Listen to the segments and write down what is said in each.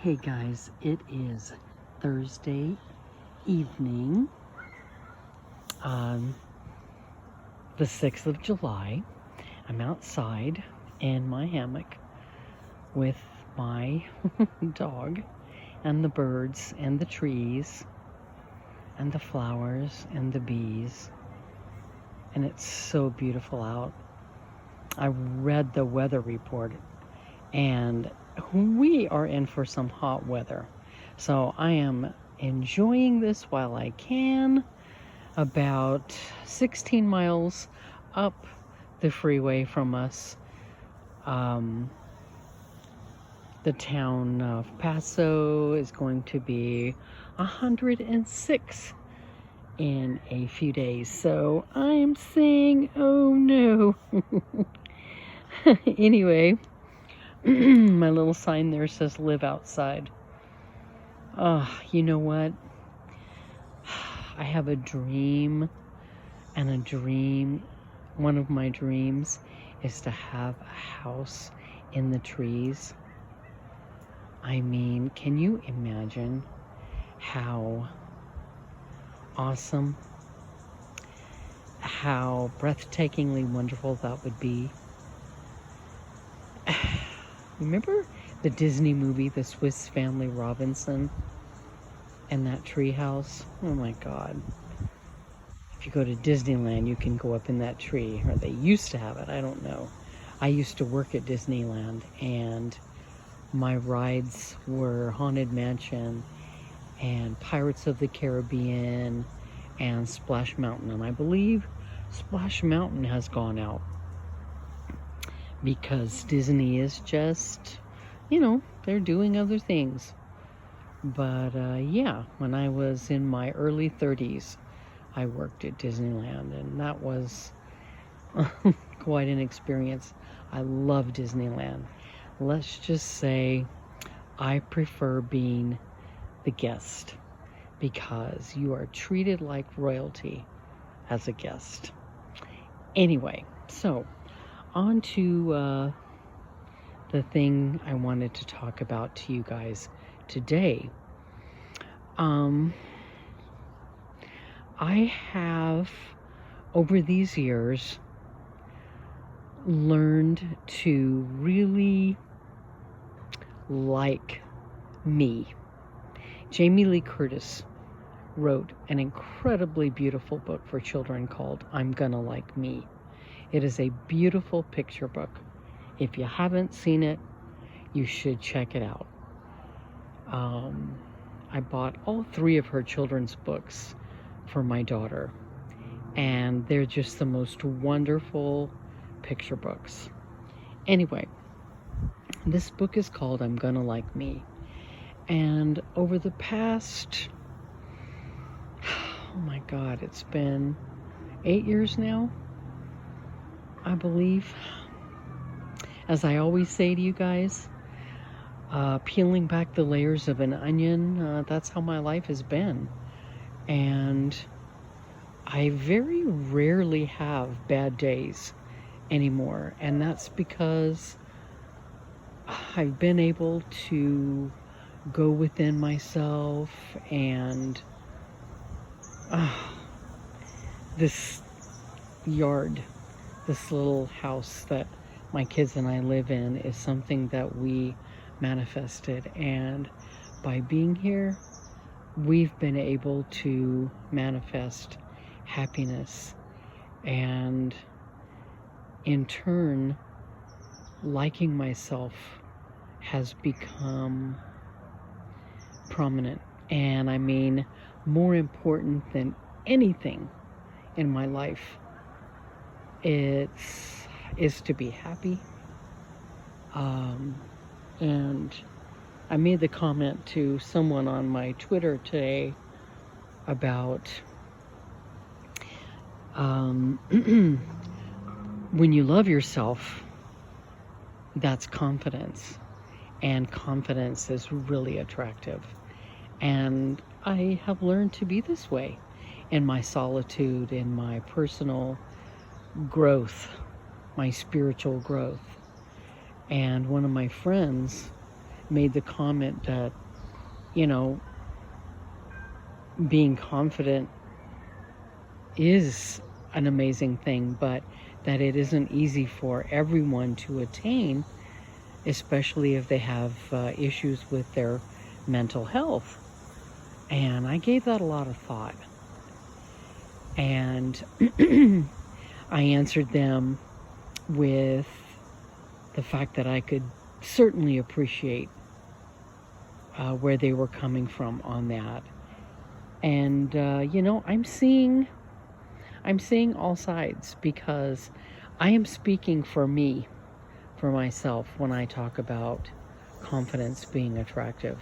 Hey guys, it is Thursday evening, um, the 6th of July. I'm outside in my hammock with my dog and the birds and the trees and the flowers and the bees. And it's so beautiful out. I read the weather report and we are in for some hot weather. So I am enjoying this while I can. About 16 miles up the freeway from us, the town of Paso is going to be 106 in a few days. So I'm saying, oh no. Anyway, my little sign there says live outside. You know what? I have a dream, and one of my dreams is to have a house in the trees. I mean, can you imagine how awesome, how breathtakingly wonderful that would be? Remember the Disney movie, The Swiss Family Robinson, and that tree house? Oh my God. If you go to Disneyland, you can go up in that tree, or they used to have it, I don't know. I used to work at Disneyland, and my rides were Haunted Mansion and Pirates of the Caribbean and Splash Mountain. And I believe Splash Mountain has gone out because Disney is just, they're doing other things. But yeah, when I was in my early 30s, I worked at Disneyland, and that was quite an experience. I love Disneyland. Let's just say I prefer being the guest because you are treated like royalty as a guest. Anyway, so on to the thing I wanted to talk about to you guys today. I have, over these years, learned to really like me. Jamie Lee Curtis wrote an incredibly beautiful book for children called I'm Gonna Like Me. It is a beautiful picture book. If you haven't seen it, you should check it out. I bought all 3 of her children's books for my daughter, and they're just the most wonderful picture books. Anyway, this book is called I'm Gonna Like Me, and over the past, oh my God, it's been 8 years now, I believe. As I always say to you guys, peeling back the layers of an onion, that's how my life has been. And I very rarely have bad days anymore. And that's because I've been able to go within myself, and this yard, this little house that my kids and I live in, is something that we manifested. And by being here, we've been able to manifest happiness, and in turn, liking myself has become prominent. And I mean, more important than anything in my life, is to be happy. And I made the comment to someone on my Twitter today about when you love yourself, that's confidence, and confidence is really attractive. And I have learned to be this way in my solitude, in my personal growth, my spiritual growth. And one of my friends made the comment that, you know, being confident is an amazing thing, but that it isn't easy for everyone to attain, especially if they have issues with their mental health. And I gave that a lot of thought. And I answered them with the fact that I could certainly appreciate where they were coming from on that. And you know, I'm seeing all sides, because I am speaking for me, for myself, when I talk about confidence being attractive.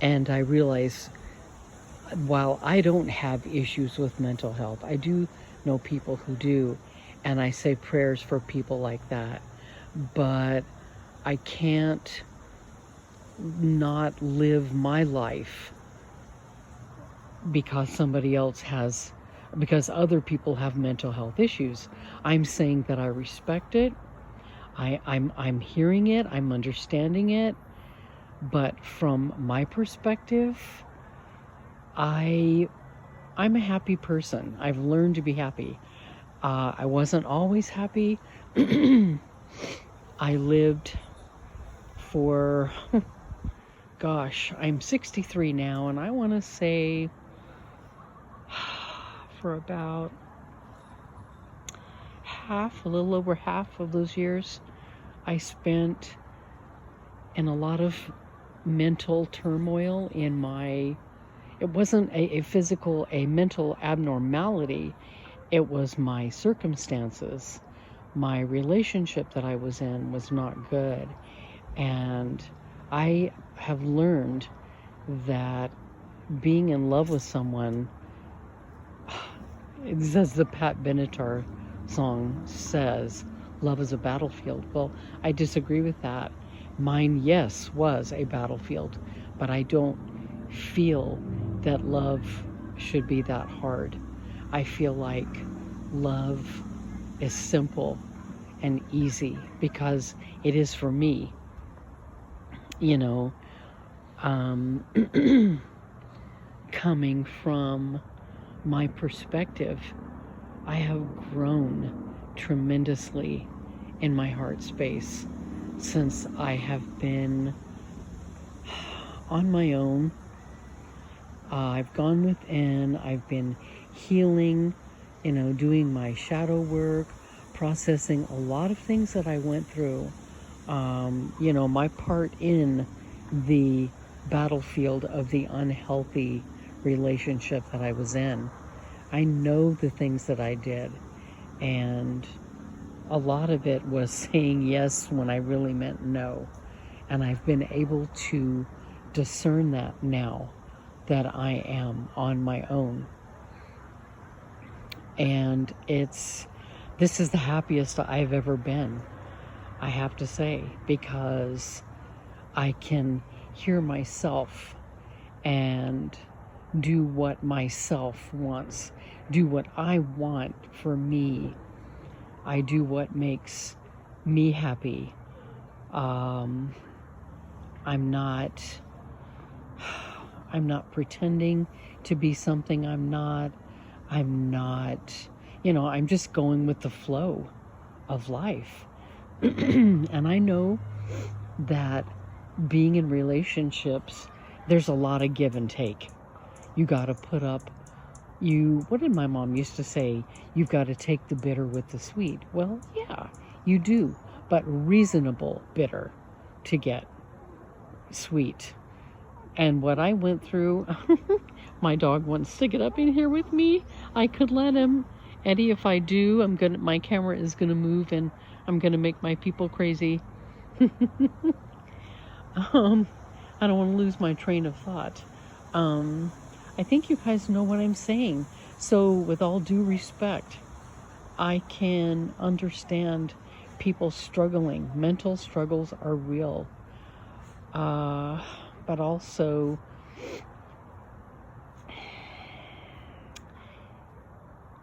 And I realize, while I don't have issues with mental health, I do know people who do, and I say prayers for people like that. But I can't not live my life because because other people have mental health issues. I'm saying that I respect it. I'm hearing it. I'm understanding it. But from my perspective, I'm a happy person. I've learned to be happy. I wasn't always happy. I lived for, gosh, I'm 63 now, and I want to say for about a little over half of those years, I spent in a lot of mental turmoil it wasn't a mental abnormality. It was my circumstances. My relationship that I was in was not good. And I have learned that being in love with someone, as the Pat Benatar song says, love is a battlefield. Well, I disagree with that. Mine, yes, was a battlefield, but I don't feel that love should be that hard. I feel like love is simple and easy, because it is for me. You know, coming from my perspective, I have grown tremendously in my heart space since I have been on my own. I've gone within, I've been healing, you know, doing my shadow work, processing a lot of things that I went through. You know, my part in the battlefield of the unhealthy relationship that I was in. I know the things that I did, and a lot of it was saying yes when I really meant no. And I've been able to discern that now that I am on my own. And this is the happiest I've ever been, I have to say, because I can hear myself and do what myself wants, do what I want for me. I do what makes me happy. I'm not pretending to be something I'm not. You know, I'm just going with the flow of life. And I know that being in relationships, there's a lot of give and take. You got to put up, what did my mom used to say? You've got to take the bitter with the sweet. Well, yeah, you do, but reasonable bitter to get sweet. And what I went through, my dog wants to get up in here with me. I could let him. Eddie, if I do, my camera is gonna move and I'm gonna make my people crazy. I don't want to lose my train of thought. I think you guys know what I'm saying. So with all due respect, I can understand people struggling. Mental struggles are real. But also,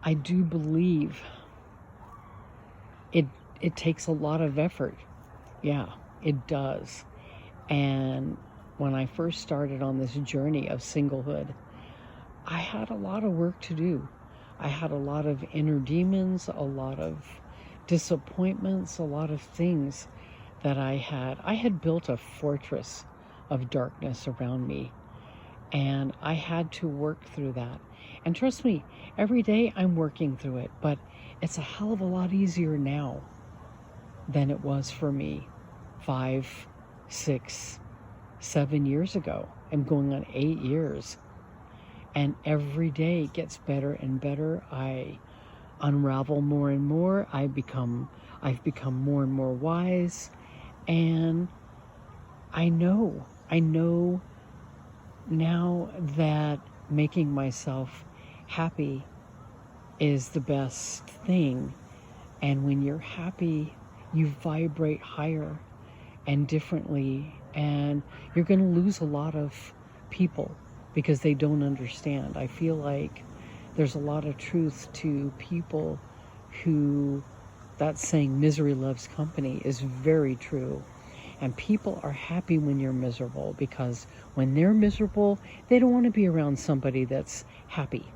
I do believe it takes a lot of effort. Yeah, It does. And when I first started on this journey of singlehood, I had a lot of work to do. I had a lot of inner demons, a lot of disappointments, a lot of things that I had built a fortress of darkness around me, and I had to work through that. And trust me, every day I'm working through it, but it's a hell of a lot easier now than it was for me 5, 6, 7 years ago. I'm going on 8 years. And every day gets better and better. I unravel more and more. I've become more and more wise. And I know now that making myself happy is the best thing. And when you're happy, you vibrate higher and differently. And you're going to lose a lot of people because they don't understand. I feel like there's a lot of truth to people who, that saying, misery loves company, is very true. And people are happy when you're miserable, because when they're miserable, they don't want to be around somebody that's happy.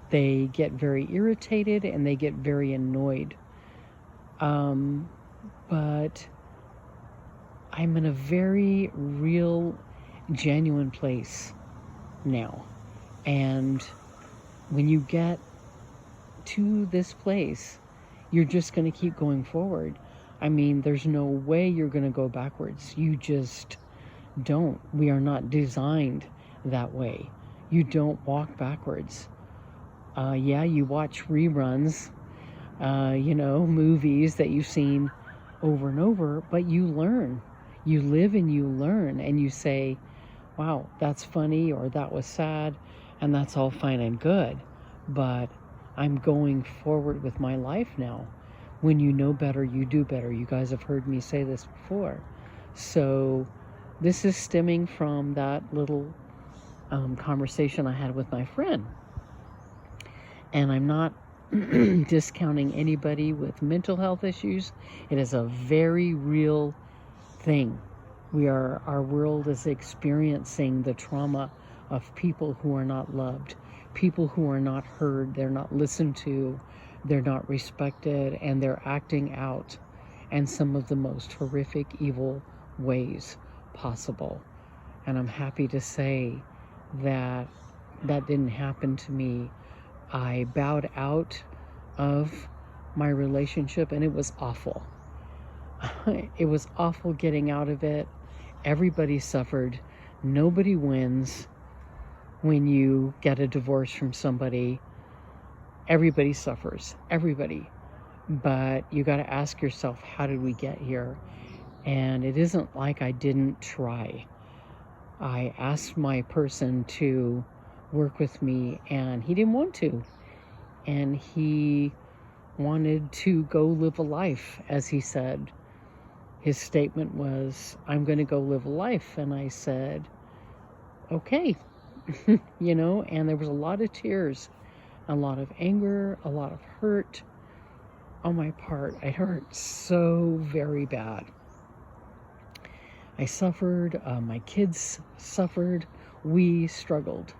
They get very irritated and they get very annoyed. But I'm in a very real, genuine place now. And when you get to this place, you're just going to keep going forward. I mean, there's no way you're going to go backwards. You just don't. We are not designed that way. You don't walk backwards. Yeah, you watch reruns, movies that you've seen over and over, but you learn. You live and you learn, and you say, wow, that's funny, or that was sad, and that's all fine and good. But I'm going forward with my life now. When you know better, you do better. You guys have heard me say this before. So this is stemming from that little conversation I had with my friend. And I'm not discounting anybody with mental health issues. It is a very real thing. Our world is experiencing the trauma of people who are not loved, people who are not heard, they're not listened to, they're not respected, and they're acting out in some of the most horrific, evil ways possible. And I'm happy to say that that didn't happen to me. I bowed out of my relationship, and it was awful. It was awful getting out of it. Everybody suffered. Nobody wins when you get a divorce from somebody. Everybody suffers. Everybody. But you got to ask yourself, how did we get here? And it isn't like I didn't try. I asked my person to work with me, and he didn't want to. And he wanted to go live a life, as he said. His statement was, I'm going to go live a life. And I said, okay. And there was a lot of tears, a lot of anger, a lot of hurt on my part. It hurt so very bad. I suffered. My kids suffered. We struggled.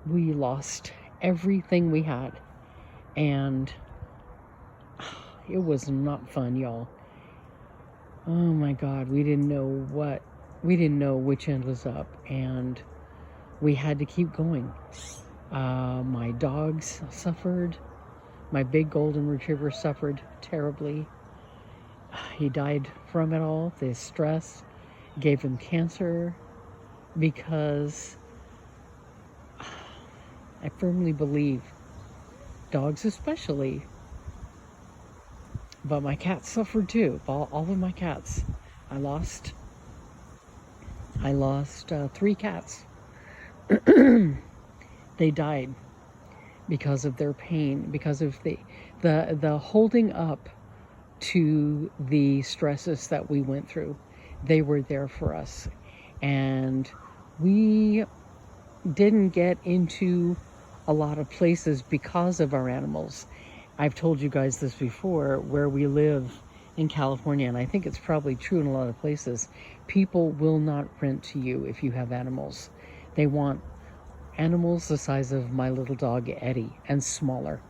We lost everything we had. And it was not fun, y'all. Oh my God, we didn't know which end was up, and we had to keep going. My dogs suffered. My big golden retriever suffered terribly. He died from it all. The stress gave him cancer, because I firmly believe, dogs especially, but my cats suffered too. All of my cats. I lost 3 cats. They died because of their pain, because of the holding up to the stresses that we went through. They were there for us. And we didn't get into a lot of places because of our animals. I've told you guys this before. Where we live in California, and I think it's probably true in a lot of places, people will not rent to you if you have animals. They want animals the size of my little dog Eddie and smaller.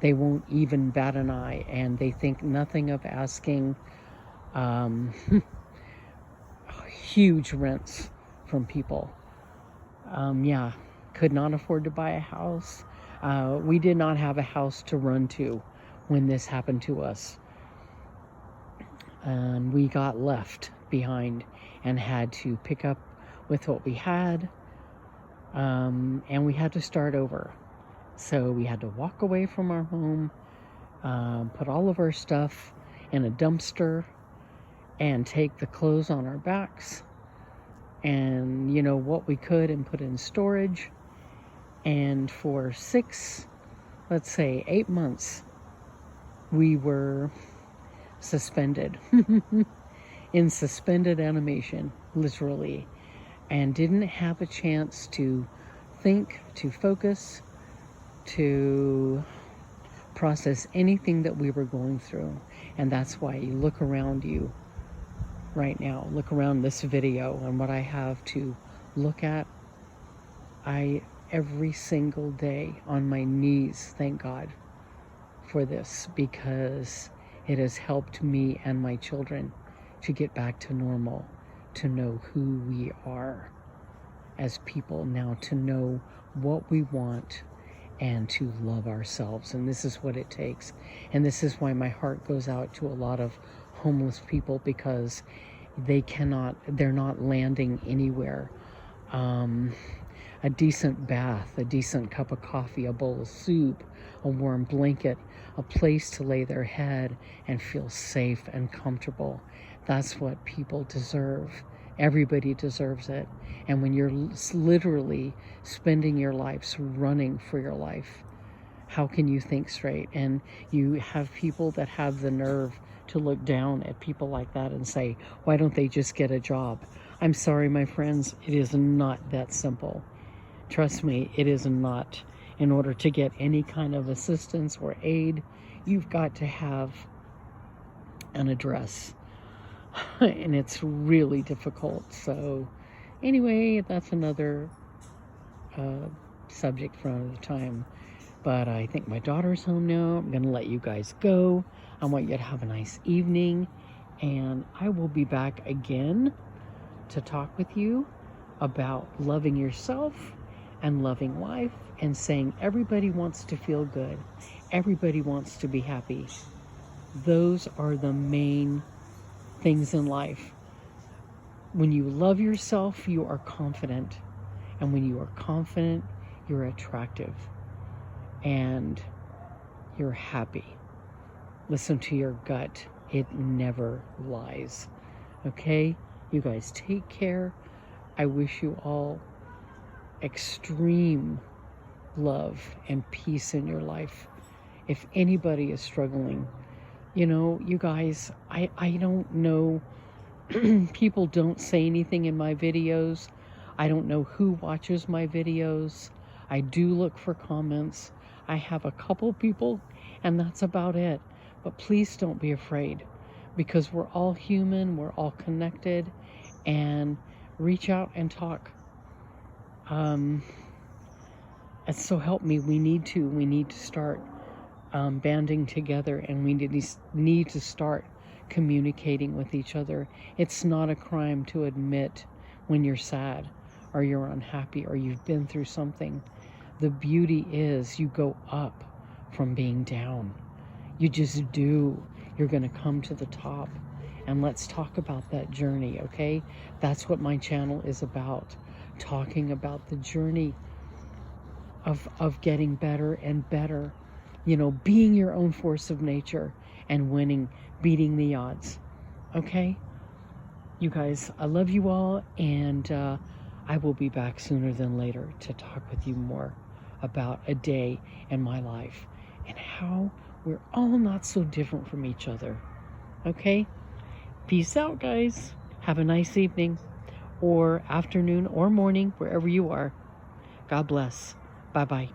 They won't even bat an eye, and they think nothing of asking huge rents from people. Yeah, could not afford to buy a house. We did not have a house to run to when this happened to us. And we got left behind and had to pick up with what we had. And we had to start over. So we had to walk away from our home, put all of our stuff in a dumpster, and take the clothes on our backs and, you know, what we could, and put in storage. And for 8 months, we were suspended in suspended animation, literally, and didn't have a chance to think, to focus, to process anything that we were going through. And that's why you look around you right now, look around this video and what I have to look at. Every single day on my knees, thank God for this, because it has helped me and my children to get back to normal, to know who we are as people now, to know what we want, and to love ourselves. And this is what it takes. And this is why my heart goes out to a lot of homeless people, because they're not landing anywhere. A decent bath, a decent cup of coffee, a bowl of soup, a warm blanket, a place to lay their head and feel safe and comfortable. That's what people deserve. Everybody deserves it. And when you're literally spending your lives running for your life, how can you think straight? And you have people that have the nerve to look down at people like that and say, why don't they just get a job? I'm sorry, my friends, it is not that simple. Trust me, it is not. In order to get any kind of assistance or aid, you've got to have an address. And it's really difficult. So anyway, that's another subject for another time. But I think my daughter's home now. I'm going to let you guys go. I want you to have a nice evening. And I will be back again to talk with you about loving yourself and loving life, and saying everybody wants to feel good. Everybody wants to be happy. Those are the main things in life. When you love yourself, you are confident. And when you are confident, you're attractive. And you're happy. Listen to your gut. It never lies. Okay? You guys take care. I wish you all extreme love and peace in your life. If anybody is struggling, you know, you guys, I don't know. People don't say anything in my videos. I don't know who watches my videos. I do look for comments. I have a couple people, and that's about it. But please don't be afraid, because we're all human, we're all connected, and reach out and talk. And so help me, we need to start banding together, and we need to start communicating with each other. It's not a crime to admit when you're sad or you're unhappy or you've been through something. The beauty is you go up from being down. You just do. You're going to come to the top. And let's talk about that journey, okay? That's what my channel is about. Talking about the journey of getting better and better. You know, being your own force of nature and winning, beating the odds. Okay? You guys, I love you all, and I will be back sooner than later to talk with you more about a day in my life and how we're all not so different from each other. Okay? Peace out, guys. Have a nice evening or afternoon or morning, wherever you are. God bless. Bye-bye.